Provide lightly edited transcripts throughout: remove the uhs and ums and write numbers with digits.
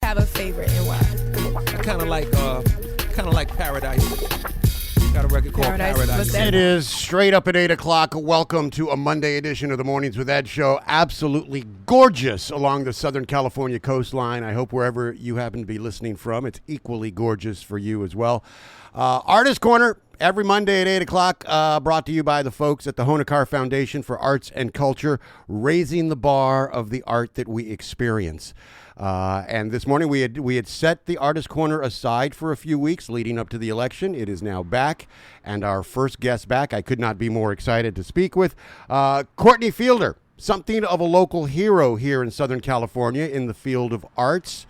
have a favorite and why? I kind of like Paradise. Got a record called Paradise. It is straight up at 8 o'clock. Welcome to a Monday edition of the Mornings with Ed show. Absolutely gorgeous along the Southern California coastline. I hope wherever you happen to be listening from, it's equally gorgeous for you as well. Artist Corner, every Monday at 8 o'clock, brought to you by the folks at the Honacar Foundation for Arts and Culture, raising the bar of the art that we experience. And this morning we had set the Artist Corner aside for a few weeks leading up to the election. It is now back, and our first guest back, I could not be more excited to speak with, Courtney Fielder, something of a local hero here in Southern California in the field of arts.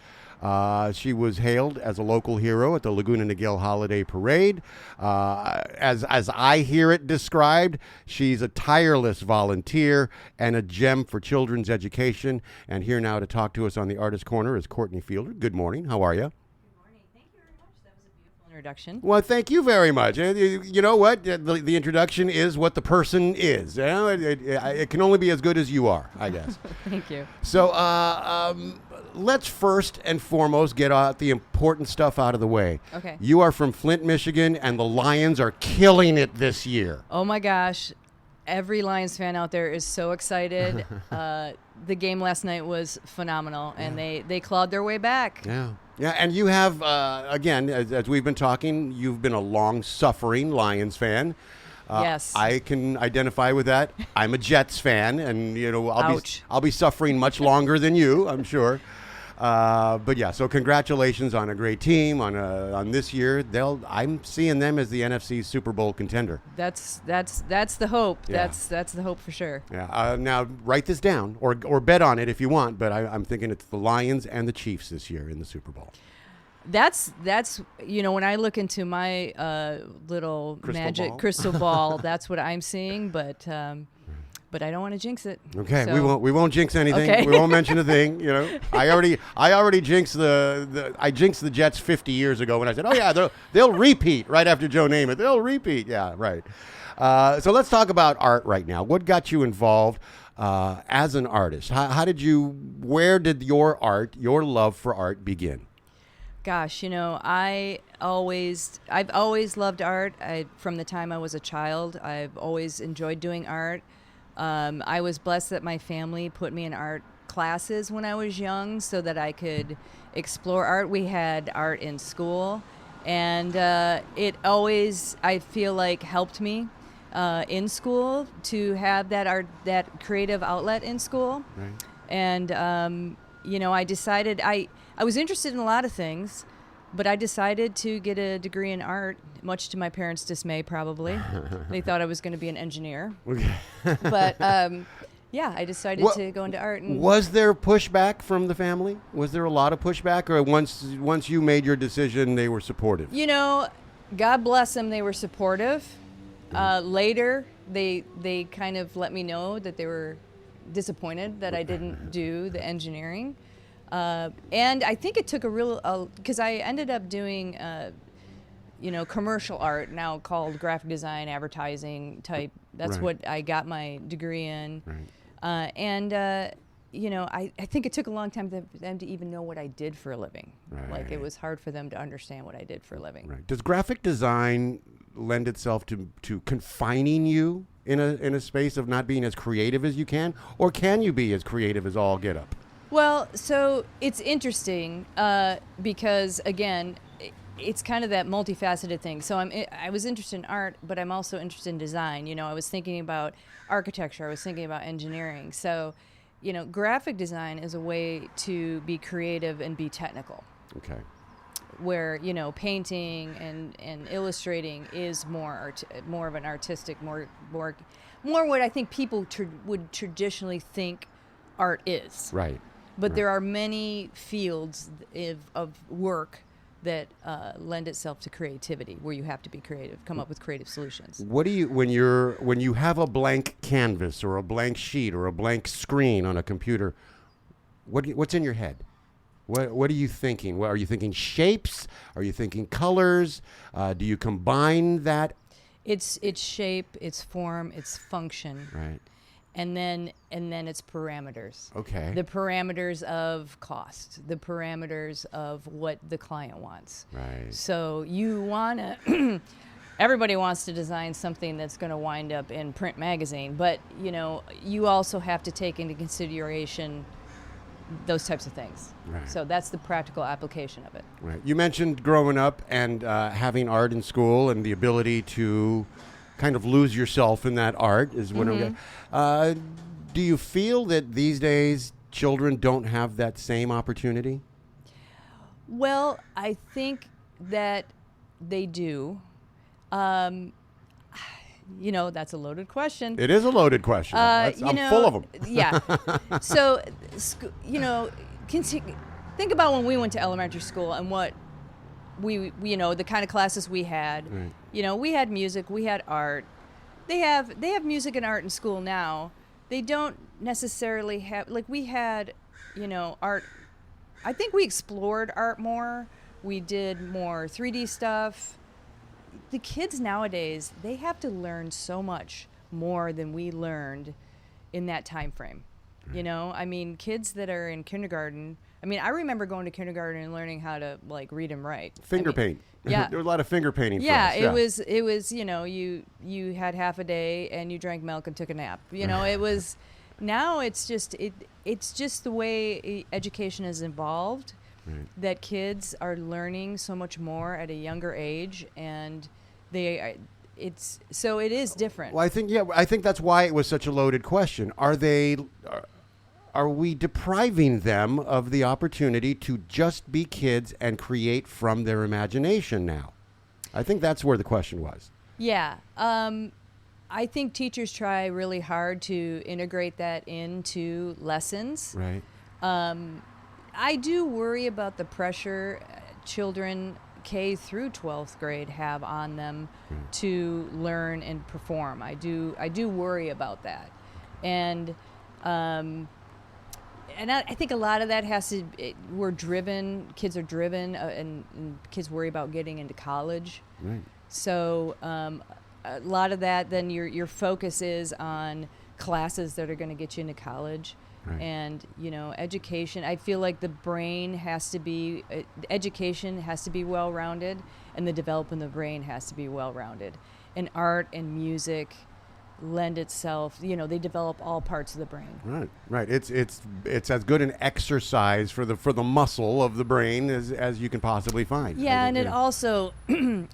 She was hailed as a local hero at the Laguna Niguel Holiday Parade. As I hear it described, she's a tireless volunteer and a gem for children's education. And here now to talk to us on the Artist Corner is Courtney Fielder. Good morning. How are you? Good morning. Thank you very much. That was a beautiful introduction. Well, thank you very much. You know what? The introduction is what the person is. You know, it can only be as good as you are, I guess. Thank you. So, let's first and foremost get the important stuff out of the way. Okay. You are from Flint, Michigan, and the Lions are killing it this year. Oh my gosh. Every Lions fan out there is so excited. The game last night was phenomenal, and they clawed their way back. Yeah. Yeah, and you have, again, as we've been talking, you've been a long-suffering Lions fan. Yes. I can identify with that. I'm a Jets fan, and I'll be suffering much longer than you, I'm sure. But yeah, so congratulations on a great team on this year. I'm seeing them as the NFC Super Bowl contender. That's the hope. Yeah. That's the hope for sure. Yeah. Now write this down or bet on it if you want. But I'm thinking it's the Lions and the Chiefs this year in the Super Bowl. That's when I look into my little crystal ball, that's what I'm seeing. But I don't want to jinx it. Okay, so. we won't jinx anything. Okay. We won't mention a thing. I already jinxed I jinxed the Jets 50 years ago when I said, oh yeah, they'll repeat right after Joe Namath. They'll repeat. Yeah, right. So let's talk about art right now. What got you involved as an artist? Where did your love for art begin? Gosh, I've always loved art. From the time I was a child, I've always enjoyed doing art. I was blessed that my family put me in art classes when I was young so that I could explore art. We had art in school, and it always, I feel like, helped me in school to have that creative outlet in school. Right. And, I decided I was interested in a lot of things, but I decided to get a degree in art, much to my parents' dismay, probably. They thought I was going to be an engineer. Okay. But, I decided to go into art. And was there pushback from the family? Was there a lot of pushback? Or once you made your decision, they were supportive? God bless them, they were supportive. Later, they kind of let me know that they were disappointed that I didn't do the engineering. And I think it took because I ended up doing, commercial art, now called graphic design, advertising type. That's Right. what I got my degree in. Right. I think it took a long time for them to even know what I did for a living. Right. Like, it was hard for them to understand what I did for a living. Right. Does graphic design lend itself to confining you in a space of not being as creative as you can? Or can you be as creative as all get up? Well, so it's interesting because, again, it's kind of that multifaceted thing. So I was interested in art, but I'm also interested in design. I was thinking about architecture. I was thinking about engineering. So, graphic design is a way to be creative and be technical. Okay. Where, painting and illustrating is more of an artistic, more what I think people would traditionally think art is. Right. But there are many fields of work that lend itself to creativity, where you have to be creative, come up with creative solutions. What do you when you have a blank canvas or a blank sheet or a blank screen on a computer? What's in your head? What are you thinking? What, are you thinking shapes? Are you thinking colors? Do you combine that? It's shape, it's form, it's function. Right. and then it's parameters. Okay. The parameters of cost, the parameters of what the client wants. Right. So you want to everybody wants to design something that's going to wind up in print magazine, but you also have to take into consideration those types of things. Right. So that's the practical application of it. Right. You mentioned growing up and having art in school and the ability to kind of lose yourself in that art is what do you feel that these days children don't have that same opportunity? Well, I think that they do. That's a loaded question. It is a loaded question. I'm full of them. Yeah. So, think about when we went to elementary school and what we the kind of classes we had. Right. We had music, we had art. They have music and art in school now. They don't necessarily have, like we had, art. I think we explored art more. We did more 3D stuff. The kids nowadays, they have to learn so much more than we learned in that time frame. Right. Kids that are in kindergarten, I remember going to kindergarten and learning how to read and write. Finger paint. Yeah. There was a lot of finger painting for us. It was you had half a day and you drank milk and took a nap. It was, now it's just the way education has evolved. Right. That kids are learning so much more at a younger age, and it is different. Well, I think that's why it was such a loaded question. Are we depriving them of the opportunity to just be kids and create from their imagination now? I think that's where the question was. Yeah. I think teachers try really hard to integrate that into lessons. Right. I do worry about the pressure children K through 12th grade have on them to learn and perform. I do worry about that. And I think a lot of that kids are driven, and kids worry about getting into college. Right. So a lot of that, then your focus is on classes that are going to get you into college. Right. And education, I feel like the brain education has to be well-rounded, and the development of the brain has to be well-rounded. And art and music lend itself, they develop all parts of the brain. Right. It's as good an exercise for the muscle of the brain as you can possibly find. Yeah, and it also can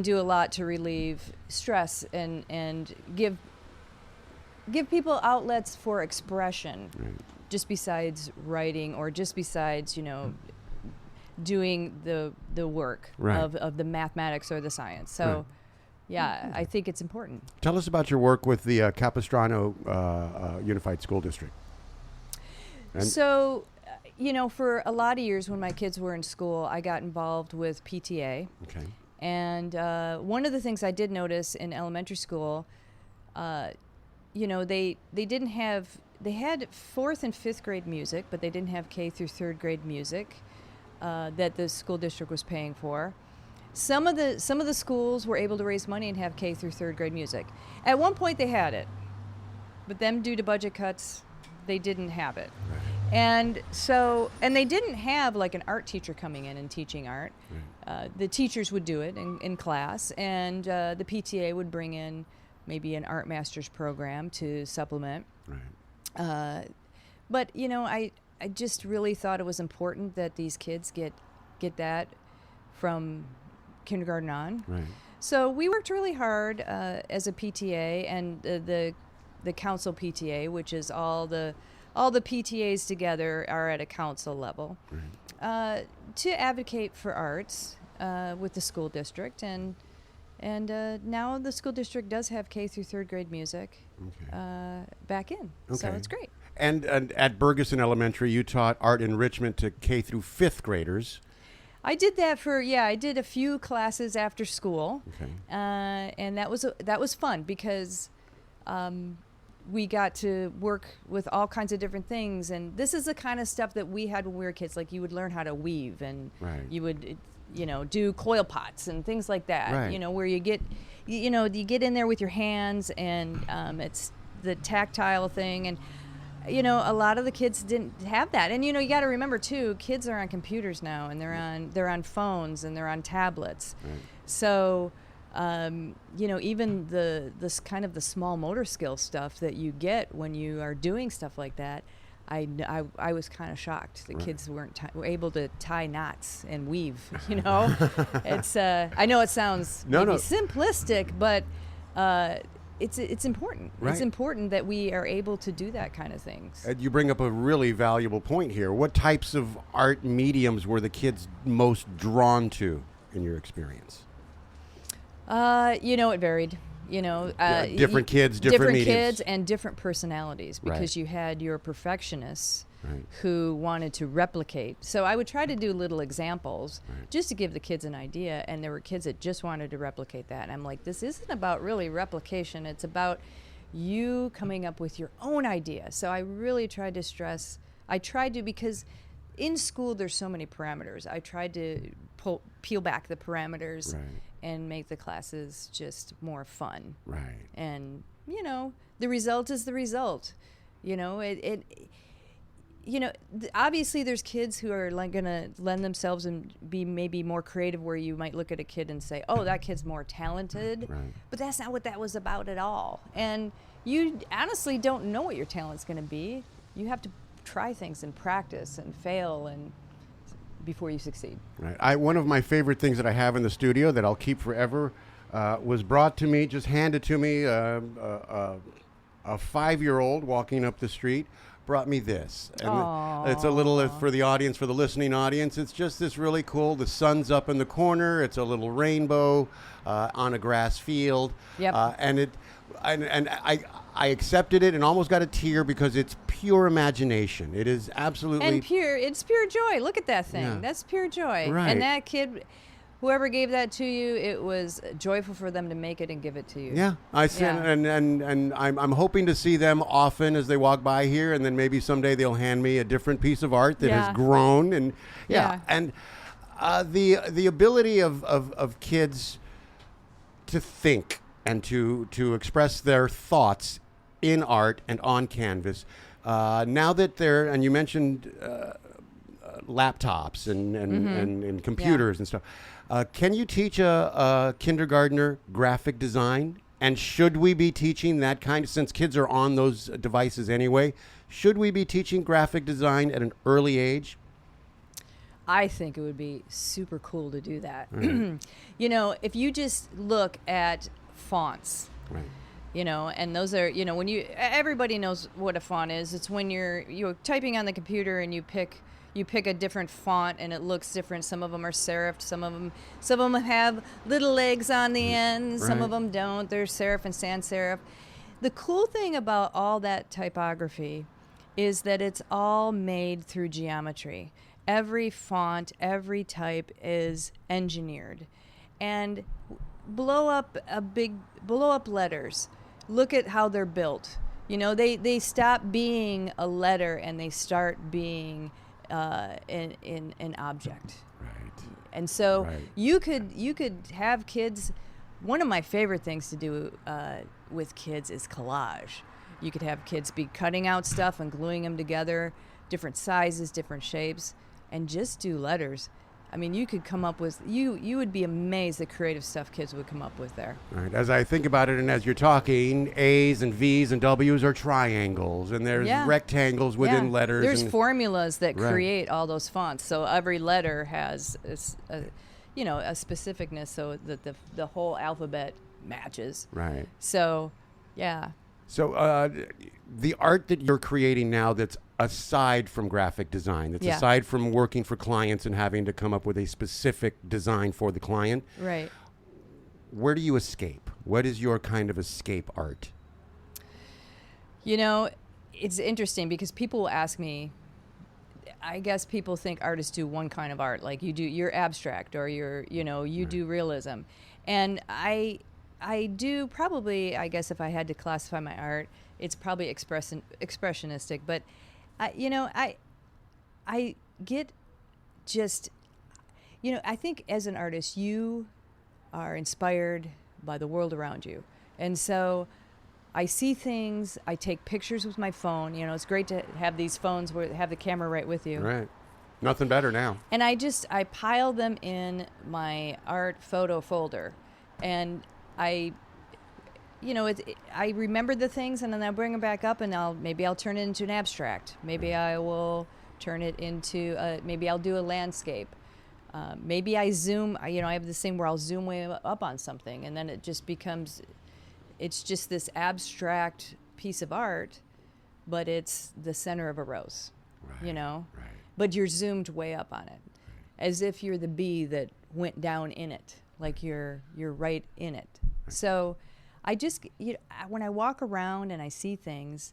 do a lot to relieve stress and give people outlets for expression, Right. just besides writing or just besides, doing the work Right. of the mathematics or the science. So, Right. yeah, I think it's important. Tell us about your work with the Capistrano Unified School District. So, for a lot of years when my kids were in school, I got involved with PTA. Okay. And one of the things I did notice in elementary school, they had 4th and 5th grade music, but they didn't have K through 3rd grade music that the school district was paying for. Some of the schools were able to raise money and have K through 3rd grade music. At one point they had it, but then due to budget cuts, they didn't have it. Right. And they didn't have like an art teacher coming in and teaching art. Right. The teachers would do it in class, and the PTA would bring in maybe an art master's program to supplement. Right. But I just really thought it was important that these kids get that from kindergarten on. Right. So we worked really hard as a PTA and the council PTA, which is all the PTAs together are at a council level, Right. to advocate for arts with the school district, and now the school district does have K through 3rd grade music back in. So Okay. it's great. And at Bergeson Elementary, you taught art enrichment to K through 5th graders. I did that I did a few classes after school. Okay. And that was fun because we got to work with all kinds of different things, and this is the kind of stuff that we had when we were kids. Like you would learn how to weave, and Right. you would do coil pots and things like that. Right. Where you get in there with your hands, and it's the tactile thing, and a lot of the kids didn't have that. And you got to remember too, kids are on computers now, and they're on phones, and they're on tablets. Right. So even this kind of the small motor skill stuff that you get when you are doing stuff like that, I was kind of shocked that kids were able to tie knots and weave. It's I know it sounds maybe simplistic, but it's important. Right. It's important that we are able to do that kind of things. You bring up a really valuable point here. What types of art mediums were the kids most drawn to in your experience? It varied. Different kids, different mediums. Kids and different personalities, because you had your perfectionists who wanted to replicate. So I would try to do little examples just to give the kids an idea, and there were kids that just wanted to replicate that. And I'm like, this isn't about really replication. It's about you coming up with your own idea. So I really tried to stress, because in school there's so many parameters. I tried to peel back the parameters and make the classes just more fun. Right. And, the result is the result. Obviously there's kids who are going to lend themselves and be maybe more creative, where you might look at a kid and say, oh, that kid's more talented. Right. But that's not what that was about at all. And you honestly don't know what your talent's going to be. You have to try things and practice and fail and before you succeed. Right. One of my favorite things that I have in the studio that I'll keep forever was brought to me, just handed to me. A 5-year-old walking up the street brought me this. And it's a little, for the audience, for the listening audience, it's just this really cool. The sun's up in the corner. It's a little rainbow on a grass field. Yep. And I accepted it and almost got a tear, because it's pure imagination. It is absolutely... And it's pure joy. Look at that thing. Yeah. That's pure joy. Right. And that kid, whoever gave that to you, it was joyful for them to make it and give it to you. Yeah, I see, and I'm hoping to see them often as they walk by here, and then maybe someday they'll hand me a different piece of art that has grown, and and the ability of kids to think and to express their thoughts in art and on canvas. Now that they're, and you mentioned laptops and computers and stuff. Can you teach a kindergartner graphic design? And should we be teaching that since kids are on those devices anyway, should we be teaching graphic design at an early age? I think it would be super cool to do that. Mm-hmm. If you just look at fonts, Right. And those are, when everybody knows what a font is. It's when you're typing on the computer and you pick a different font and it looks different. Some of them are serif, some of them have little legs on the end, some of them don't. They're serif and sans serif. The cool thing about all that typography is that it's all made through geometry. Every font, every type is engineered. And blow up letters. Look at how they're built. They stop being a letter and they start being an object. Right. And so you could have kids. One of my favorite things to do with kids is collage. You could have kids be cutting out stuff and gluing them together, different sizes, different shapes, and just do letters. I mean, you could come up with, you would be amazed the creative stuff kids would come up with there. Right. As I think about it and as you're talking, A's and V's and W's are triangles, and there's rectangles within letters. There's formulas that create all those fonts. So every letter has a specificness so that the whole alphabet matches. Right. So, yeah. So the art that you're creating now that's aside from graphic design, that's aside from working for clients and having to come up with a specific design for the client. Right. Where do you escape? What is your kind of escape art? It's interesting because people will ask me, I guess people think artists do one kind of art, like you're abstract or you do realism. And I do probably, I guess if I had to classify my art, it's probably expressionistic, but I get just, I think as an artist, you are inspired by the world around you. And so I see things, I take pictures with my phone. It's great to have these phones where have the camera right with you. Right. Nothing better now. And I pile them in my art photo folder. And I remember the things, and then I'll bring them back up, and maybe I'll turn it into an abstract. Maybe I will turn it into, maybe I'll do a landscape. Maybe I zoom, I have this thing where I'll zoom way up on something, and then it just becomes, it's just this abstract piece of art, but it's the center of a rose, Right. But you're zoomed way up on it, as if you're the bee that went down in it, like you're right in it. Right. So I just, when I walk around and I see things,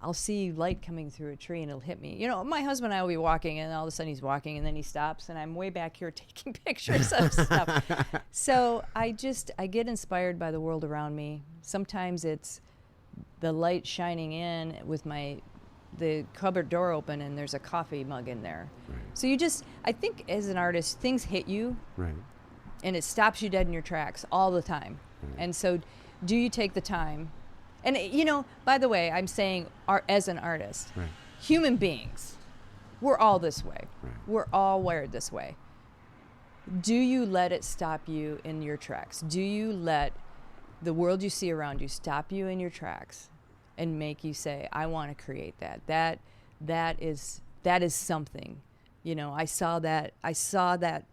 I'll see light coming through a tree and it'll hit me. My husband and I will be walking, and all of a sudden he's walking, and then he stops, and I'm way back here taking pictures of stuff. So I get inspired by the world around me. Sometimes it's the light shining in with the cupboard door open, and there's a coffee mug in there. Right. So I think as an artist, things hit you, right, and it stops you dead in your tracks all the time. Right. And so do you take the time? And, by the way, I'm saying as an artist, right, human beings, we're all this way. Right. We're all wired this way. Do you let it stop you in your tracks? Do you let the world you see around you stop you in your tracks and make you say, I want to create that? That is something. I saw that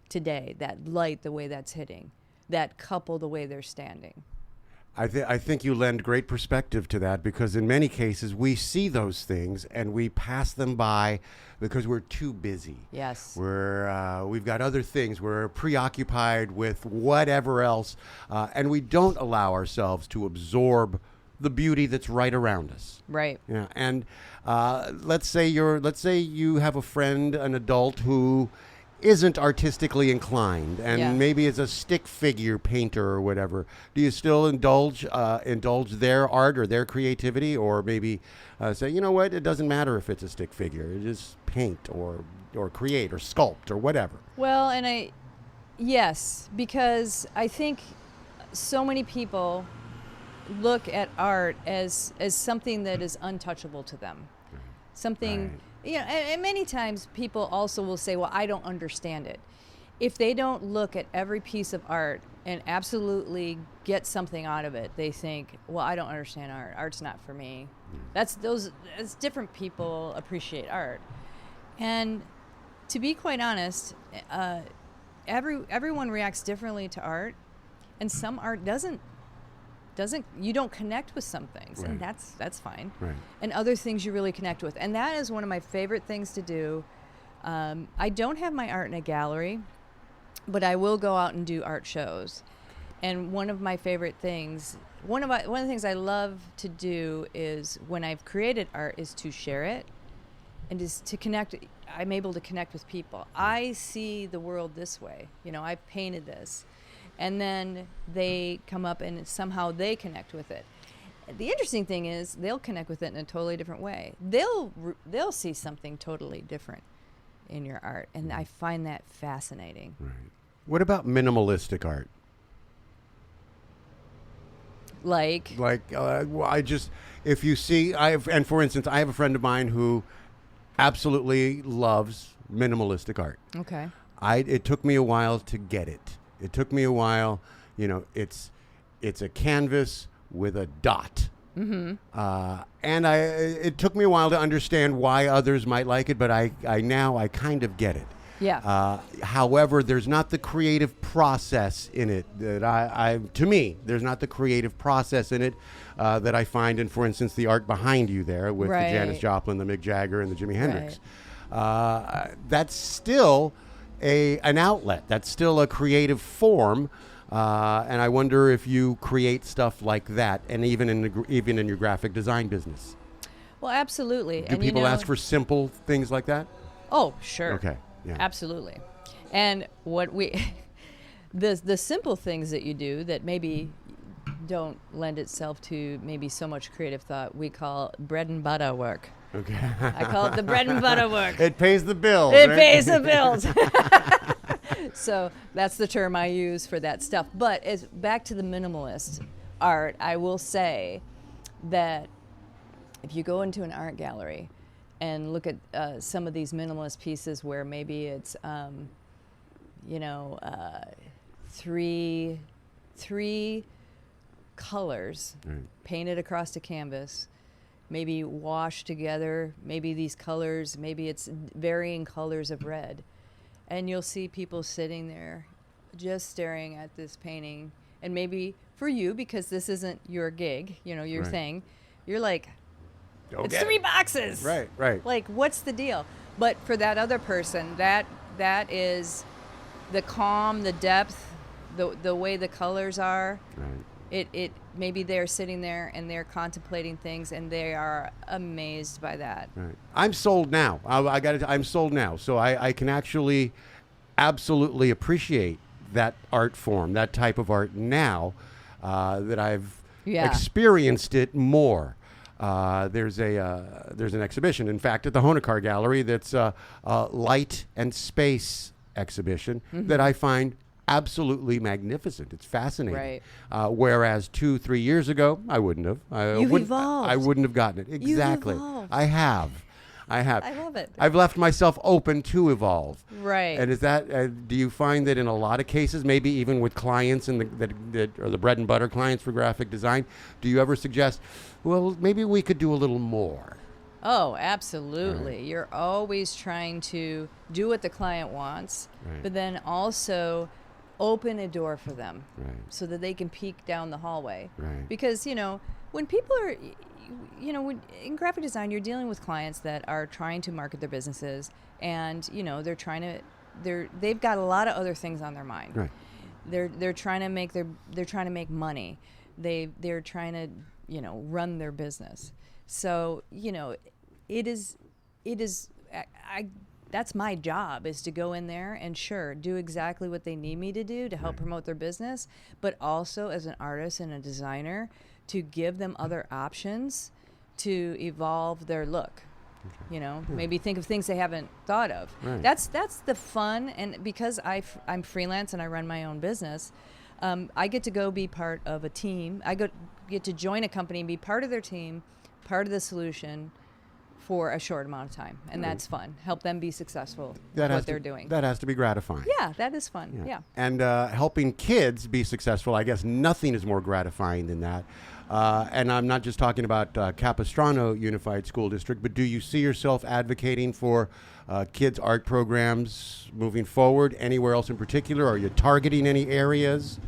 today, that light, the way that's hitting, that couple, the way they're standing. I think you lend great perspective to that, because in many cases we see those things and we pass them by because we're too busy. Yes. We've got other things. We're preoccupied with whatever else, and we don't allow ourselves to absorb the beauty that's right around us. Right. Yeah. And let's say you have a friend, an adult who isn't artistically inclined, and maybe is a stick figure painter or whatever. Do you still indulge their art or their creativity, or maybe say, you know what, it doesn't matter if it's a stick figure, just paint or create or sculpt or whatever? Well, yes, because I think so many people look at art as something that is untouchable to them, something. Right. And many times people also will say, well, I don't understand it. If they don't look at every piece of art and absolutely get something out of it, they think, well, I don't understand art. Art's not for me. That's different people appreciate art. And to be quite honest, everyone reacts differently to art, and some art doesn't you don't connect with some things, right, and that's fine. Right. And other things you really connect with, and that is one of my favorite things to do. I don't have my art in a gallery, but I will go out and do art shows. And one of my favorite things, one of the things I love to do is, when I've created art, is to share it, and is to connect. I'm able to connect with people. I see the world this way. I painted this. And then they come up and somehow they connect with it. The interesting thing is they'll connect with it in a totally different way. They'll see something totally different in your art, and I find that fascinating. Right. What about minimalistic art? Like if you see, and for instance, I have a friend of mine who absolutely loves minimalistic art. Okay. It took me a while to get it. It took me a while. It's a canvas with a dot. Mm-hmm. And it took me a while to understand why others might like it, but I now kind of get it. Yeah. However, there's not the creative process in it that to me, there's not the creative process in it that I find in, for instance, the art behind you there with right, the Janis Joplin, the Mick Jagger, and the Jimi Hendrix. Right. That's still an outlet. That's still a creative form, and I wonder if you create stuff like that, and even in your graphic design business. Well, absolutely. Do people ask for simple things like that? Oh, sure. Okay. Yeah. Absolutely. And what the simple things that you do that maybe don't lend itself to maybe so much creative thought, we call bread and butter work. Okay. I call it the bread and butter work. It pays the bills. It right? pays the bills. So that's the term I use for that stuff. But as back to the minimalist art, I will say that if you go into an art gallery and look at some of these minimalist pieces where maybe it's, three colors painted across a canvas, maybe washed together, maybe these colors, maybe it's varying colors of red. And you'll see people sitting there just staring at this painting. And maybe for you, because this isn't your gig, your thing, you're like, it's 3 boxes. Right, right. Like, what's the deal? But for that other person, that is the calm, the depth, the way the colors are. Right. It maybe they're sitting there and they're contemplating things and they are amazed by that. Right. I'm sold now. I'm sold now. So I can actually absolutely appreciate that art form, that type of art now that I've experienced it more. There's an exhibition, in fact, at the Honecar Gallery that's a light and space exhibition that I find absolutely magnificent. It's fascinating. Right. Whereas 2-3 years ago, I wouldn't have. Evolved. I wouldn't have gotten it. Exactly. You've evolved. I have. I love it. I've left myself open to evolve. Right. And is that? Do you find that in a lot of cases, maybe even with clients that are the bread and butter clients for graphic design, do you ever suggest, well, maybe we could do a little more? Oh, absolutely. Right. You're always trying to do what the client wants, but then also open a door for them so that they can peek down the hallway. Right. Because, when people are, in graphic design, you're dealing with clients that are trying to market their businesses and, they've got a lot of other things on their mind. Right. They're trying to make money. They're trying to, run their business. So, that's my job, is to go in there and do exactly what they need me to do to help promote their business, but also as an artist and a designer to give them other options to evolve their look. Maybe think of things they haven't thought of. Right. That's the fun, and because I'm freelance and I run my own business, I get to go be part of a team. I get to join a company and be part of their team, part of the solution for a short amount of time, and that's fun. Help them be successful with what they're doing. That has to be gratifying. Yeah, that is fun. Yeah. And helping kids be successful, I guess nothing is more gratifying than that. And I'm not just talking about Capistrano Unified School District, but do you see yourself advocating for kids' art programs moving forward? Anywhere else in particular? Are you targeting any areas?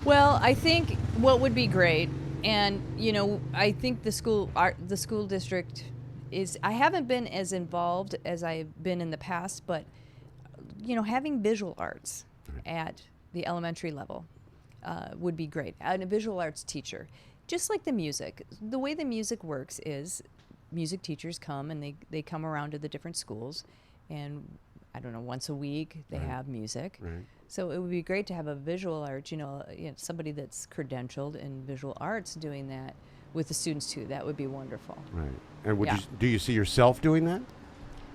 Well, I think what would be great, and I think the school district is. I haven't been as involved as I've been in the past, but having visual arts at the elementary level would be great. And a visual arts teacher, just like the music. The way the music works is music teachers come and they come around to the different schools, and I don't know, once a week they have music. Right. So it would be great to have a visual art, somebody that's credentialed in visual arts doing that with the students too. That would be wonderful. Right. And do you see yourself doing that?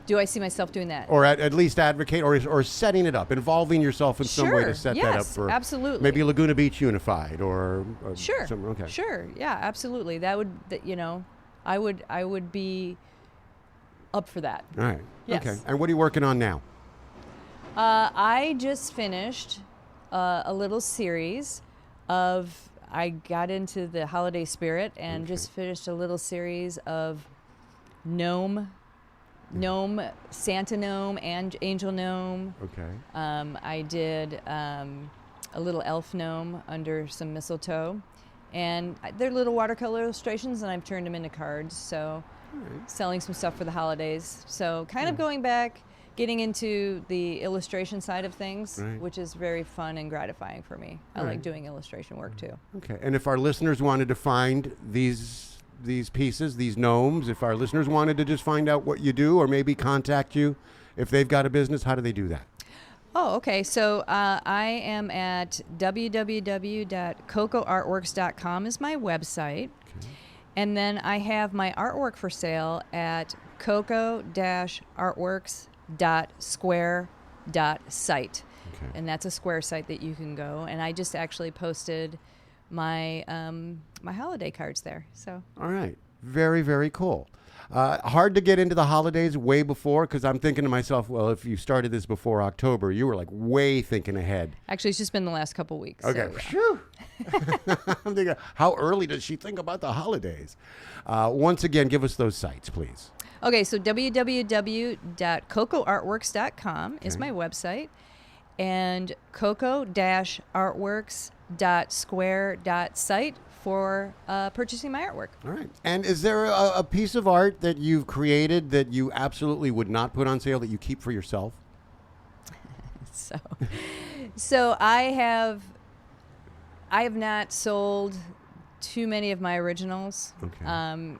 Do I see myself doing that? Or at least advocate or setting it up, involving yourself in some way to set that up for absolutely. Maybe Laguna Beach Unified or sure. Something. Okay. Sure. Yeah, absolutely. That would, I would be up for that. All right. Yes. Okay. And what are you working on now? I just finished a little series of, I got into the holiday spirit and just finished a little series of gnome, Santa gnome, and angel gnome. Okay. I did a little elf gnome under some mistletoe. And they're little watercolor illustrations, and I've turned them into cards. So selling some stuff for the holidays. So kind of going back, getting into the illustration side of things, which is very fun and gratifying for me. I like doing illustration work too. Okay. And if our listeners wanted to find these pieces, these gnomes, if our listeners wanted to just find out what you do or maybe contact you if they've got a business, how do they do that? Oh, okay. So I am at www.cocoartworks.com is my website. Okay. And then I have my artwork for sale at coco-artworks.square cocoartworks.site. Okay. And that's a Square site that you can go. And I just actually posted my my holiday cards there. So All right. Very, very cool. Hard to get into the holidays way before, because I'm thinking to myself, well, if you started this before October, you were like way thinking ahead. actually, it's just been the last couple weeks. Okay. So, yeah. Phew. I'm thinking, how early does she think about the holidays? Once again, give us those sites, please. Okay, so www.cocoartworks.com is Okay. my website, and coco-artworks.square.site for purchasing my artwork. All right. And is there a piece of art that you've created that you absolutely would not put on sale that you keep for yourself? So I have not sold too many of my originals. Okay.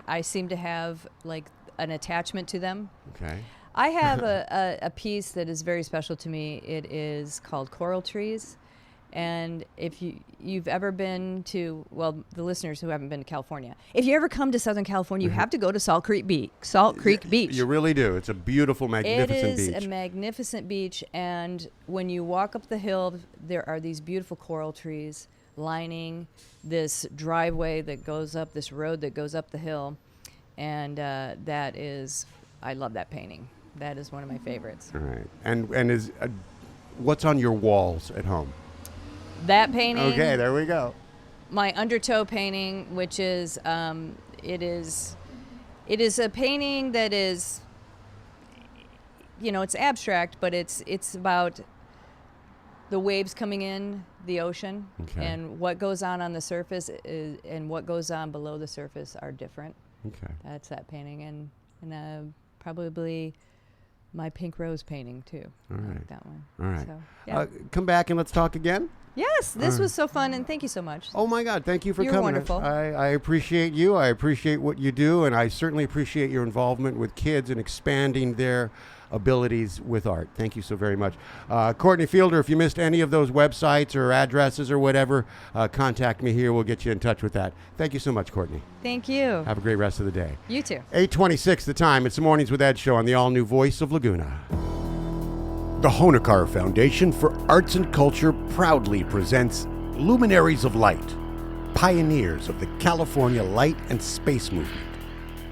I seem to have like an attachment to them. Okay. I have a piece that is very special to me. It is called Coral Trees. And if you've ever been to, well, the listeners who haven't been to California, if you ever come to Southern California, you have to go to Salt Creek Beach. You really do. It's a beautiful, magnificent beach. It is a magnificent beach, and when you walk up the hill, there are these beautiful coral trees lining this driveway that goes up, this road that goes up the hill, and that is, I love that painting. That is one of my favorites. All right. And is what's on your walls at home? That painting. Okay, there we go. My undertow painting, which is it is a painting that is, it's abstract, but it's about the waves coming in the ocean, Okay. and what goes on the surface and what goes on below the surface are different. Okay. That's that painting, and probably my pink rose painting too. All I right. like that one. All right. So, yeah. Come back and let's talk again. Yes, this was so fun, and thank you so much. Oh my God! Thank you for You're coming. wonderful. I appreciate you. I appreciate what you do, and I certainly appreciate your involvement with kids and expanding their abilities with art. Thank you so very much, Courtney Fielder. If you missed any of those websites or addresses or whatever, contact me here. We'll get you in touch with that. Thank you so much, Courtney. Thank you. Have a great rest of the day. You too. 8:26 the time. It's the Mornings with Ed show on the all-new Voice of Laguna. The Honacar Foundation for Arts and Culture proudly presents Luminaries of Light, Pioneers of the California Light and Space Movement,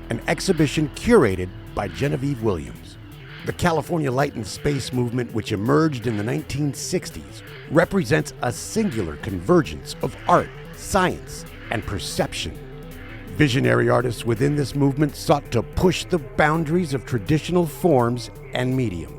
an exhibition curated by Genevieve Williams. The California Light and Space Movement, which emerged in the 1960s, represents a singular convergence of art, science, and perception. Visionary artists within this movement sought to push the boundaries of traditional forms and mediums.